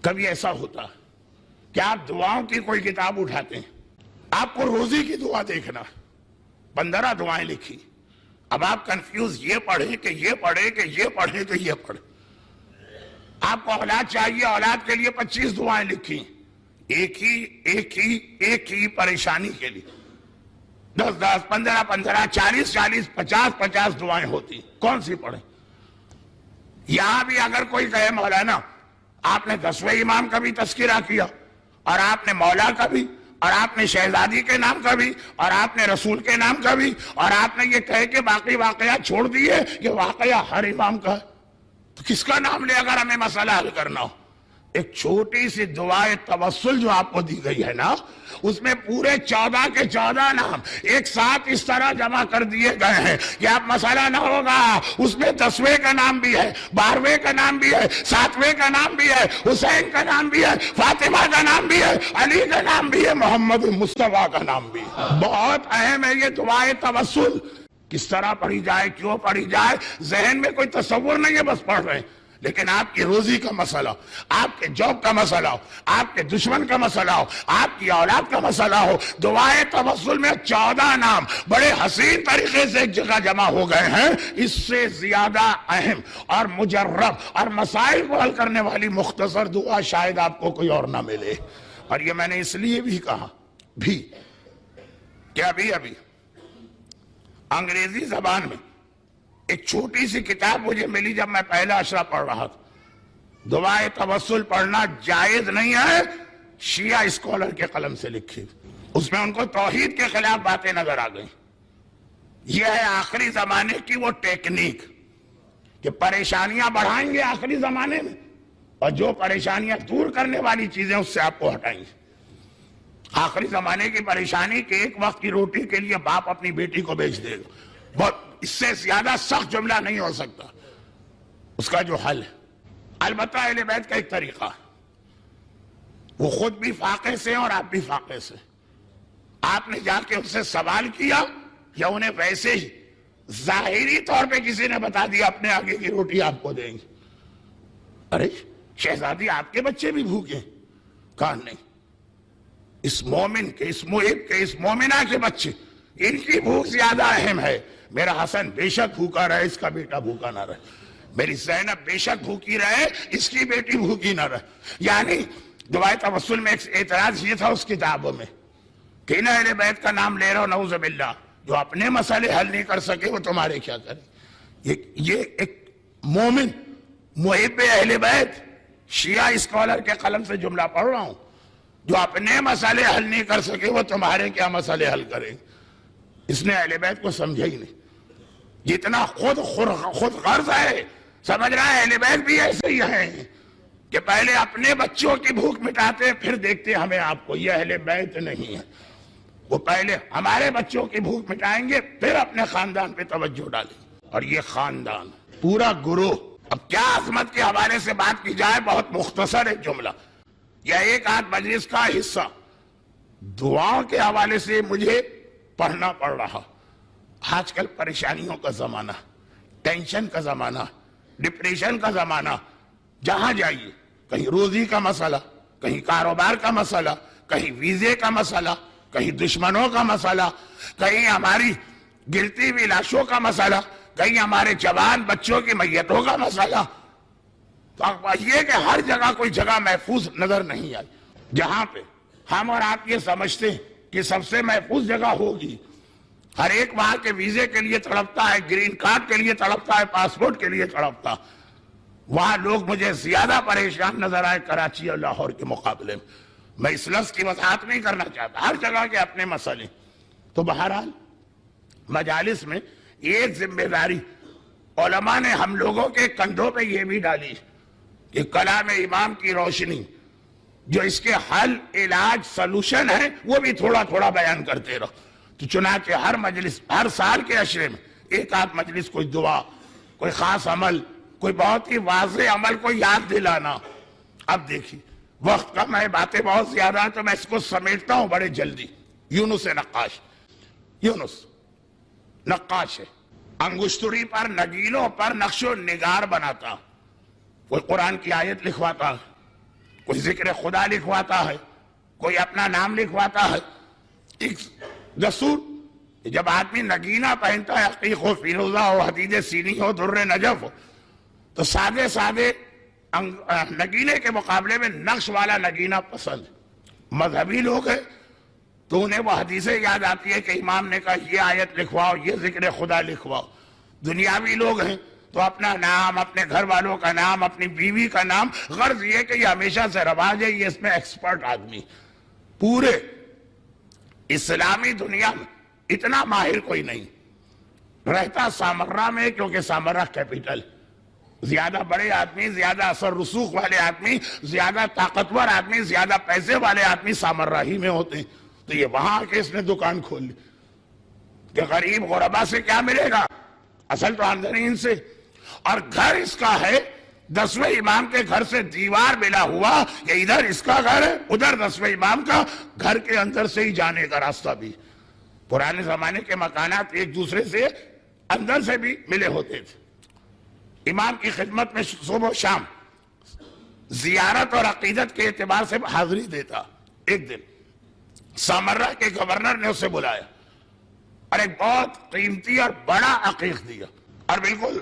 کبھی ایسا ہوتا کہ آپ دعاؤں کی کوئی کتاب اٹھاتے ہیں، آپ کو روزی کی دعا دیکھنا، 15 دعائیں لکھی، اب آپ کنفیوز یہ پڑھیں کہ یہ پڑھیں کہ یہ پڑھیں کہ یہ پڑھیں۔ آپ کو اولاد چاہیے، اولاد کے لیے 25 دعائیں لکھی، ایک ہی پریشانی کے لیے 10 15 40 50 دعائیں ہوتی، کون سی پڑھیں؟ یہاں بھی اگر کوئی کہے مولانا آپ نے 10ویں امام کا بھی تذکرہ کیا، اور آپ نے مولا کا بھی، اور آپ نے شہزادی کے نام کا بھی، اور آپ نے رسول کے نام کا بھی، اور آپ نے یہ کہے کہ باقی واقعات چھوڑ دیے کہ واقعہ ہر امام کا ہے، تو کس کا نام لے اگر ہمیں مسئلہ حل کرنا ہو؟ ایک چھوٹی سی دعائے توسل جو آپ کو دی گئی ہے نا، اس میں پورے 14 کے 14 نام ایک ساتھ اس طرح جمع کر دیے گئے ہیں کہ آپ مسئلہ نہ ہوگا، اس میں 10ویں کا نام بھی ہے، 12ویں کا نام بھی ہے، 7ویں کا نام بھی ہے، حسین کا نام بھی ہے، فاطمہ کا نام بھی ہے، علی کا نام بھی ہے، محمد مصطفیٰ کا نام بھی ہے۔ بہت اہم ہے یہ دعائے توسل، کس طرح پڑھی جائے، کیوں پڑھی جائے، ذہن میں کوئی تصور نہیں ہے، بس پڑھ رہے ہیں، لیکن آپ کی روزی کا مسئلہ، آپ کے جاب کا مسئلہ ہو، آپ کے دشمن کا مسئلہ ہو، آپ کی اولاد کا مسئلہ ہو، دعائے توسل میں 14 نام بڑے حسین طریقے سے ایک جگہ جمع ہو گئے ہیں۔ اس سے زیادہ اہم اور مجرب اور مسائل کو حل کرنے والی مختصر دعا شاید آپ کو کوئی اور نہ ملے۔ اور یہ میں نے اس لیے بھی کہا کہ ابھی انگریزی زبان میں ایک چھوٹی سی کتاب مجھے ملی جب میں پہلا اشرا پڑھ رہا تھا، دعائے توسل پڑھنا جائز نہیں ہے، شیعہ اسکالر کے قلم سے لکھی، اس میں ان کو توحید کے خلاف باتیں نظر آ گئیں۔ یہ ہے آخری زمانے کی وہ ٹیکنیک کہ پریشانیاں بڑھائیں گے آخری زمانے میں، اور جو پریشانیاں دور کرنے والی چیزیں اس سے آپ کو ہٹائیں گے۔ آخری زمانے کی پریشانی کہ ایک وقت کی روٹی کے لیے باپ اپنی بیٹی کو بیچ دے گا، بہت اس سے زیادہ سخت جملہ نہیں ہو سکتا۔ اس کا جو حل ہے، البتہ اہل بیت کا ایک طریقہ ہے، وہ خود بھی فاقے سے اور آپ بھی فاقے سے، آپ نے جا کے ان سے سوال کیا یا انہیں ویسے ہی ظاہری طور پہ کسی نے بتا دیا اپنے آگے کی روٹی آپ کو دیں گے؟ ارے شہزادی آپ کے بچے بھی بھوکے ہیں؟ کہا نہیں، اس مومن کے، اس محب کے، اس مومنہ کے بچے، ان کی بھوک زیادہ اہم ہے۔ میرا حسن بے شک بھوکا رہے، اس کا بیٹا بھوکا نہ رہے، میری زینب بے شک بھوکی رہے، اس کی بیٹی بھوکی نہ رہے۔ یعنی دعائے توسل میں ایک اعتراض یہ تھا اس کتابوں میں کہ ان اہل بیت کا نام لے رہا ہو، نعوذ باللہ، جو اپنے مسئلے حل نہیں کر سکے وہ تمہارے کیا کریں؟ یہ ایک مومن محب اہل بیت شیعہ اسکالر کے قلم سے جملہ پڑھ رہا ہوں، جو اپنے مسئلے حل نہیں کر سکے وہ تمہارے کیا مسئلے حل کریں؟ اس نے اہل بیت کو سمجھا ہی نہیں، جتنا خود غرض ہے، سمجھ رہا ہے اہل بیت بھی ایسے ہی ہیں کہ پہلے اپنے بچوں کی بھوک مٹاتے پھر دیکھتے ہمیں آپ کو۔ یہ اہل بیت نہیں ہے، وہ پہلے ہمارے بچوں کی بھوک مٹائیں گے پھر اپنے خاندان پہ توجہ ڈالیں گے، اور یہ خاندان پورا گروہ۔ اب کیا عظمت کے حوالے سے بات کی جائے، بہت مختصر ایک جملہ یا ایک آدھ مجلس کا حصہ دعاؤں کے حوالے سے مجھے پڑھنا پڑ رہا۔ آج کل پریشانیوں کا زمانہ، ٹینشن کا زمانہ، ڈپریشن کا زمانہ، جہاں جائیے کہیں روزی کا مسئلہ، کہیں کاروبار کا مسئلہ، کہیں ویزے کا مسئلہ، کہیں دشمنوں کا مسئلہ، کہیں ہماری گرتی ہوئی لاشوں کا مسئلہ، کہیں ہمارے جوان بچوں کی میتوں کا مسئلہ۔ تو یہ کہ ہر جگہ کوئی جگہ محفوظ نظر نہیں آئی جہاں پہ ہم اور آپ یہ سمجھتے ہیں کہ سب سے محفوظ جگہ ہوگی۔ ہر ایک وہاں کے ویزے کے لیے تڑپتا ہے، گرین کارڈ کے لیے تڑپتا ہے، پاسپورٹ کے لیے تڑپتا۔ وہاں لوگ مجھے زیادہ پریشان نظر آئے کراچی اور لاہور کے مقابلے میں۔ میں اس لفظ کی وضاحت نہیں کرنا چاہتا، ہر جگہ کے اپنے مسئلے۔ تو بہرحال مجالس میں ایک ذمہ داری علماء نے ہم لوگوں کے کندھوں پہ یہ بھی ڈالی کہ کلام امام کی روشنی جو اس کے حل، علاج، سلوشن ہے وہ بھی تھوڑا تھوڑا بیان کرتے رہو۔ تو چنانچہ ہر مجلس، ہر سال کے عشرے میں ایک آدھ مجلس کوئی دعا، کوئی خاص عمل، کوئی بہت ہی واضح عمل کو یاد دلانا۔ اب دیکھیے وقت کم ہے، باتیں بہت زیادہ ہیں تو میں اس کو سمیٹتا ہوں بڑے جلدی۔ یونس نقاش ہے، انگشتری پر، نگینوں پر نقش و نگار بناتا، کوئی قرآن کی آیت لکھواتا، کوئی ذکر خدا لکھواتا ہے، کوئی اپنا نام لکھواتا ہے. ایک دستور جب آدمی نگینہ پہنتا ہے، عقیق و فیروزہ ہو، حدید سینی ہو، در نجف ہو، تو سادے سادے نگینے کے مقابلے میں نقش والا نگینہ پسند. مذہبی لوگ ہیں تو انہیں وہ حدیثیں یاد آتی ہے کہ امام نے کہا یہ آیت لکھواؤ، یہ ذکر خدا لکھواؤ. دنیاوی لوگ ہیں تو اپنا نام، اپنے گھر والوں کا نام، اپنی بیوی کا نام، غرض یہ کہ یہ ہمیشہ سے رواج ہے، یہ اس میں ایکسپرٹ آدمی. پورے اسلامی دنیا میں اتنا ماہر کوئی نہیں. رہتا سامرہ میں، کیونکہ سامرہ کیپٹل، زیادہ بڑے آدمی، زیادہ اثر رسوخ والے آدمی، زیادہ طاقتور آدمی، زیادہ پیسے والے آدمی سامرہ ہی میں ہوتے ہیں. تو یہ وہاں آ کے اس نے دکان کھول لی کہ غریب غربا سے کیا ملے گا، اصل تو آمدنی ان سے. اور گھر اس کا ہے 10ویں امام کے گھر سے دیوار ملا ہوا کہ ادھر اس کا گھر ہے، ادھر 10ویں امام کا. گھر کے اندر سے ہی جانے کا راستہ بھی. پرانے زمانے کے مکانات ایک دوسرے سے اندر سے بھی ملے ہوتے تھے. امام کی خدمت میں صبح و شام زیارت اور عقیدت کے اعتبار سے حاضری دیتا. ایک دن سامرہ کے گورنر نے اسے بلایا اور ایک بہت قیمتی اور بڑا عقیق دیا، اور بالکل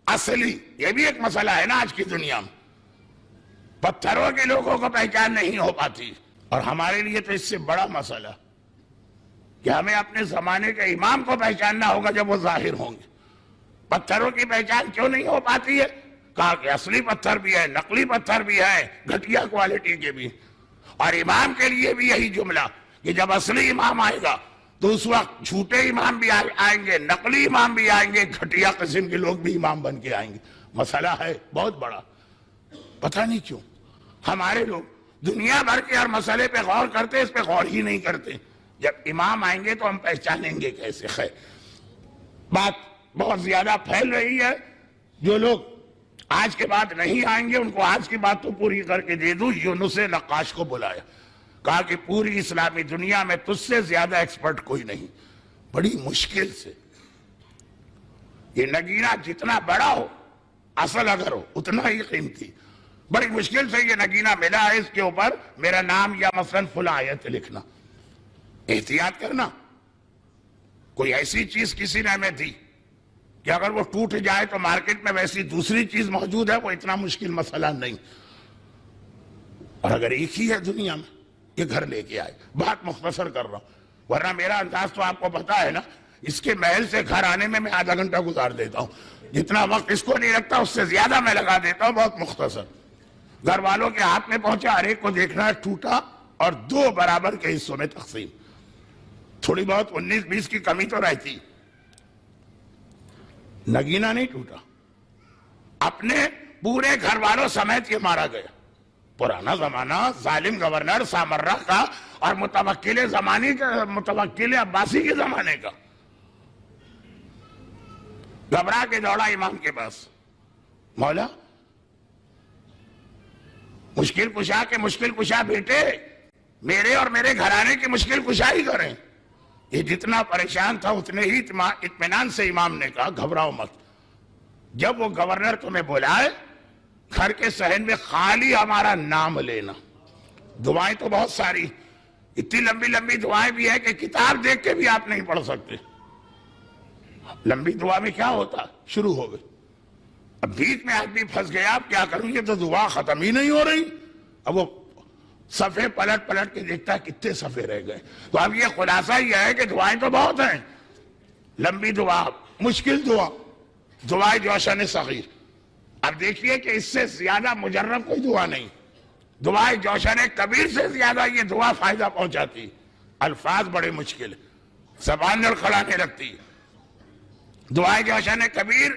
اصلی. یہ بھی ایک مسئلہ ہے نا آج کی دنیا میں، پتھروں کے لوگوں کو پہچان نہیں ہو پاتی. اور ہمارے لیے تو اس سے بڑا مسئلہ کہ ہمیں اپنے زمانے کے امام کو پہچاننا ہوگا جب وہ ظاہر ہوں گے. پتھروں کی پہچان کیوں نہیں ہو پاتی ہے؟ کہا کہ اصلی پتھر بھی ہے، نقلی پتھر بھی ہے، گھٹیا کوالٹی کے بھی. اور امام کے لیے بھی یہی جملہ کہ جب اصلی امام آئے گا تو اس وقت جھوٹے امام بھی آئیں گے، نقلی امام بھی آئیں گے، گھٹیا قسم کے لوگ بھی امام بن کے آئیں گے. مسئلہ ہے بہت بڑا. پتہ نہیں کیوں ہمارے لوگ دنیا بھر کے ہر مسئلے پہ غور کرتے، اس پہ غور ہی نہیں کرتے. جب امام آئیں گے تو ہم پہچانیں گے کیسے. خیر، بات بہت زیادہ پھیل رہی ہے. جو لوگ آج کے بعد نہیں آئیں گے ان کو آج کی بات تو پوری کر کے دے دوں. یونس نقاش کو بلایا، کہا کہ پوری اسلامی دنیا میں تجھ سے زیادہ ایکسپرٹ کوئی نہیں. بڑی مشکل سے یہ نگینہ جتنا بڑا ہو، اصل اگر ہو اتنا ہی قیمتی، بڑی مشکل سے یہ نگینہ ملا ہے. اس کے اوپر میرا نام یا مثلا فلاں آیت لکھنا. احتیاط کرنا. کوئی ایسی چیز کسی نے ہمیں دی کہ اگر وہ ٹوٹ جائے تو مارکیٹ میں ویسی دوسری چیز موجود ہے، وہ اتنا مشکل مسئلہ نہیں. اور اگر ایک ہی ہے دنیا میں، یہ گھر لے کے آئے. بات مختصر کر رہا ہوں، ورنہ میرا انداز تو آپ کو پتا ہے نا. اس کے محل سے گھر آنے میں آدھا گھنٹہ گزار دیتا ہوں. جتنا وقت اس کو نہیں لگتا اس سے زیادہ میں لگا دیتا ہوں. بہت مختصر. گھر والوں کے ہاتھ میں پہنچا، ہر ایک کو دیکھنا ہے، ٹوٹا اور 2 برابر کے حصوں میں تقسیم. تھوڑی بہت 19-20 کی کمی تو رہتی. نگینہ نہیں ٹوٹا، اپنے پورے گھر والوں سمیت یہ مارا گیا. پرانا زمانہ، ظالم گورنر سامرہ کا اور متوکل عباسی کے زمانے کا. گھبرا کے دوڑا امام کے پاس، مولا مشکل کشا کے مشکل کشا بیٹے، میرے اور میرے گھرانے کی مشکل کشائی کریں. یہ جتنا پریشان تھا اتنے ہی اطمینان سے امام نے کہا گھبراؤ مت. جب وہ گورنر تمہیں بلائے، گھر کے صحن میں خالی ہمارا نام لینا. دعائیں تو بہت ساری، اتنی لمبی لمبی دعائیں بھی ہیں کہ کتاب دیکھ کے بھی آپ نہیں پڑھ سکتے. لمبی دعا میں کیا ہوتا، شروع ہو گئی. اب بیچ میں آدمی پھنس گیا، اب کیا کروں، یہ تو دعا ختم ہی نہیں ہو رہی. اب وہ صفحے پلٹ پلٹ کے دیکھتا ہے کتنے صفحے رہ گئے. تو اب یہ خلاصہ یہ ہے کہ دعائیں تو بہت ہیں. لمبی دعا، مشکل دعا، دعائے جوشن صغیر. اب دیکھیے کہ اس سے زیادہ مجرب کوئی دعا نہیں. دعائے جوشن کبیر سے زیادہ یہ دعا فائدہ پہنچاتی. الفاظ بڑے مشکل، زبان لڑکھڑانے لگتی. دعائے جوشن کبیر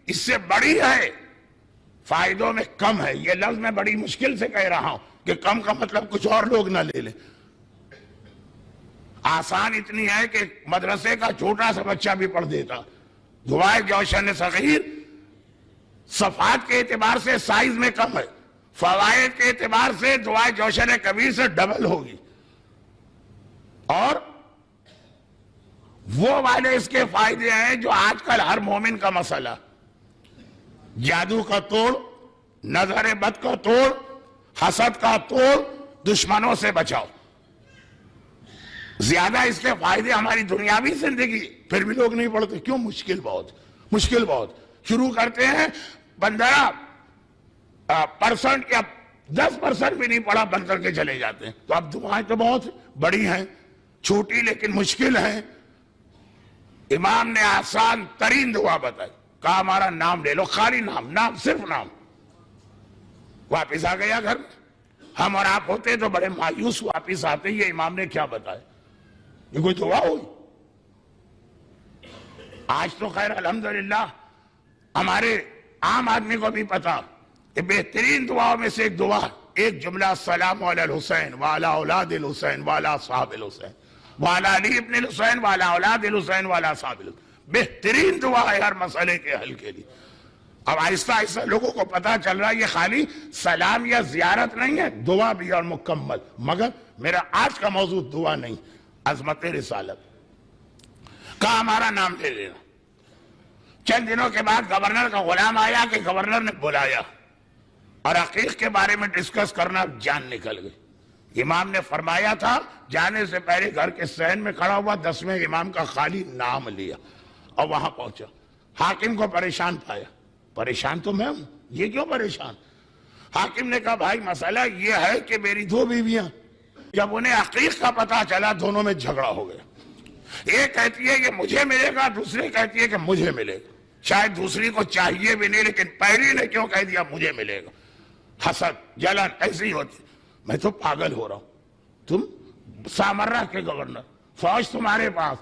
اس سے بڑی ہے، فائدوں میں کم ہے. یہ لفظ میں بڑی مشکل سے کہہ رہا ہوں کہ کم کا مطلب کچھ اور لوگ نہ لے لیں. آسان اتنی ہے کہ مدرسے کا چھوٹا سا بچہ بھی پڑھ دیتا. دعائے جوشن صغیر صفحات کے اعتبار سے سائز میں کم ہے، فوائد کے اعتبار سے دعائے جوشن کبیر سے ڈبل ہوگی. اور وہ والے اس کے فائدے ہیں جو آج کل ہر مومن کا مسئلہ. جادو کا توڑ، نظر بد کا توڑ، حسد کا توڑ، دشمنوں سے بچاؤ. زیادہ اس کے فائدے ہماری دنیاوی زندگی، پھر بھی لوگ نہیں پڑھتے. کیوں؟ مشکل بہت، مشکل بہت. شروع کرتے ہیں 15% یا 10% بھی نہیں پڑھا، بند کر کے چلے جاتے ہیں. تو اب دعائیں تو بہت بڑی ہیں، چھوٹی لیکن مشکل ہیں. امام نے آسان ترین دعا بتائی، کہا ہمارا نام لے لو، خالی نام، نام، صرف نام. واپس آ گیا گھر میں. ہم اور آپ ہوتے تو بڑے مایوس واپس آتے. یہ امام نے کیا بتایا؟ یہ کوئی دعا ہوئی؟ آج تو خیر الحمدللہ ہمارے عام آدمی کو بھی پتا کہ بہترین دعاؤں میں سے ایک دعا، ایک جملہ، السلام علی الحسین وعلی اولاد الحسین وعلی اصحاب الحسین وعلی علی ابن الحسین وعلی اولاد الحسین وعلی اصحاب الحسین. بہترین دعا ہے ہر مسئلے کے حل کے لیے. اب آہستہ آہستہ لوگوں کو پتا چل رہا ہے یہ خالی سلام یا زیارت نہیں ہے، دعا بھی اور مکمل. مگر میرا آج کا موضوع دعا نہیں، عظمت رسالت. کہا ہمارا نام لے لینا. چند دنوں کے بعد گورنر کا غلام آیا کہ گورنر نے بلایا اور عقیق کے بارے میں ڈسکس کرنا، جان نکل گئی. امام نے فرمایا تھا جانے سے پہلے گھر کے صحن میں کھڑا ہوا، 10ویں امام کا خالی نام لیا اور وہاں پہنچا. حاکم کو پریشان پایا. پریشان تو میں ہوں، یہ کیوں پریشان؟ حاکم نے کہا بھائی مسئلہ یہ ہے کہ میری 2 بیویاں، جب انہیں عقیق کا پتا چلا دونوں میں جھگڑا ہو گیا. ایک کہتی ہے کہ مجھے ملے گا، دوسری کہتی ہے کہ مجھے ملے گا. شاید دوسری کو چاہیے بھی نہیں، لیکن پہلی نے کیوں کہہ دیا مجھے ملے گا؟ حسد، جلن ایسی ہوتی. میں تو پاگل ہو رہا ہوں. تم سامرہ کے گورنر، فوج تمہارے پاس،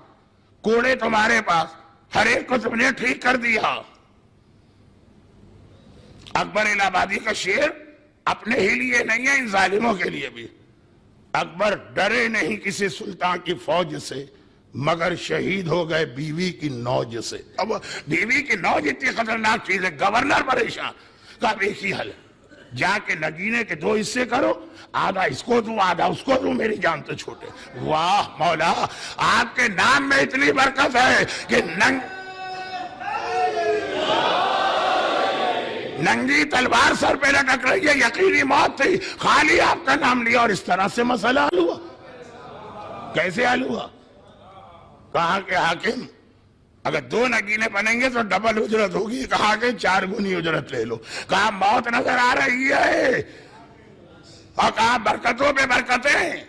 کوڑے تمہارے پاس، ہر ایک کو تم نے ٹھیک کر دیا. اکبر الہ آبادی کا شعر اپنے ہی لیے نہیں ہے، ان ظالموں کے لیے بھی. اکبر ڈرے نہیں کسی سلطان کی فوج سے، مگر شہید ہو گئے بیوی کی نوج سے. اب بیوی کی نوج اتنی خطرناک چیز ہے. گورنر پریشان. کہا ایک ہی حل ہے، جا کے نگینے کے 2 حصے کرو، آدھا اس کو دوں آدھا اس کو دوں، میری جان تو چھوٹے. واہ مولا، آپ کے نام میں اتنی برکت ہے کہ ننگی تلوار سر پہ لٹک رہی ہے، یقینی موت تھی، خالی آپ کا نام لیا اور اس طرح سے مسئلہ حل ہوا. کیسے حل ہوا؟ کہا کہ حاکم اگر 2 نگینے بنیں گے تو ڈبل اجرت ہوگی. کہا کہ 4 گنی اجرت لے لو. کہا موت نظر آ رہی ہے، اور کہا برکتوں پہ برکتیں.